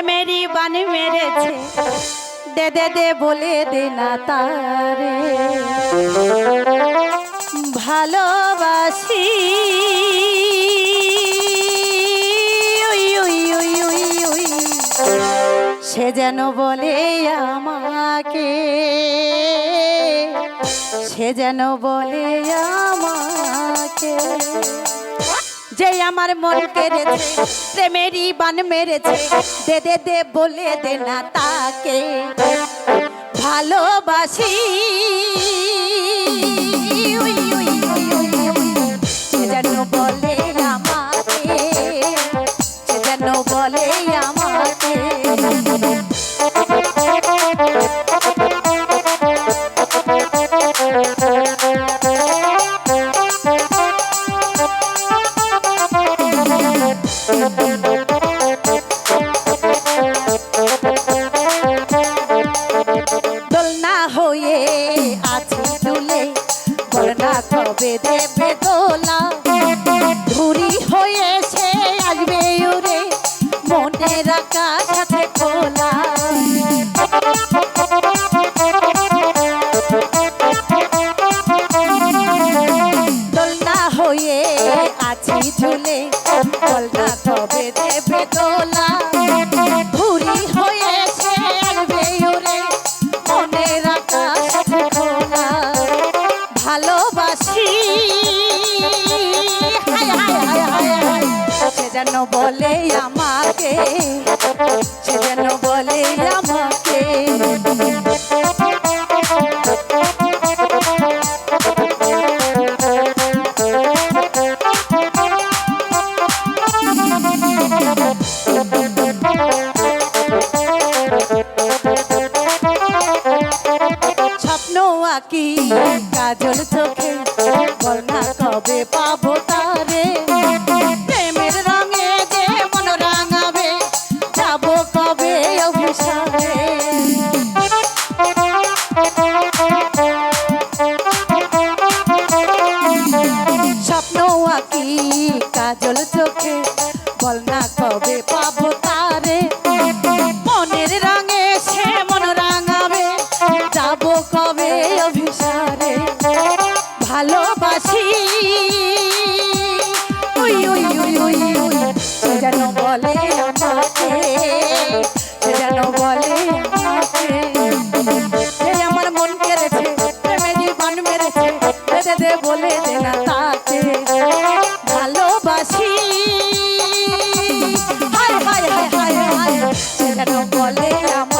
প্রেমেরই বান মেরেছে, দে দে দে বলে দে না তারে ভালোবাসি। সে যেন বলে আমাকে, সে যেন বলে আমাকে, যে আমার মন কেড়েছে, প্রেমেরই বান মেরেছে, দে দে দে বলে দে না তাকে ভালোবাসি। সে যেন বলে আমাকে, সে যেন বলে আমাকে। দোলনা হয়ে আছি দুলে, বলনা কবে দেবে দোলা, ঘুরি হয়ে সে আসবে উড়ে, মনের আকাশ সাথে খোলা। দোলনা হয়ে আছি ঝুলে, বলনা কবে দেবে দোলা, ঘুরি হয়ে সে আসবে উড়ে, মনের আকাশ সাথে খোলা। ভালোবাসি সে যেন বলে আমাকে, সে যেন বলে আমাকে। স্বপ্ন আঁকি কাজল চোখে, বলনা কবে পাবো তারে, প্রেমের রঙে যে মন রাঙাবে, যাবো কবে অভিশাপে। স্বপ্ন আঁকি কাজল চোখে, বলনা কবে পাবো তারে, মনের রঙে সে মন রাঙাবে, যাবো কবে অভিসারে। ভালোবাসি সে যেন বলে আমাকে, সে যেন বলে আমাকে, সে আমার মন কেড়েছে, প্রেমেরই বান মেরেছে, দে দে বলে দে না তাকে ভালোবাসি। হায় হায় হায় হায় হায়, সে যেন বলে আমাকে।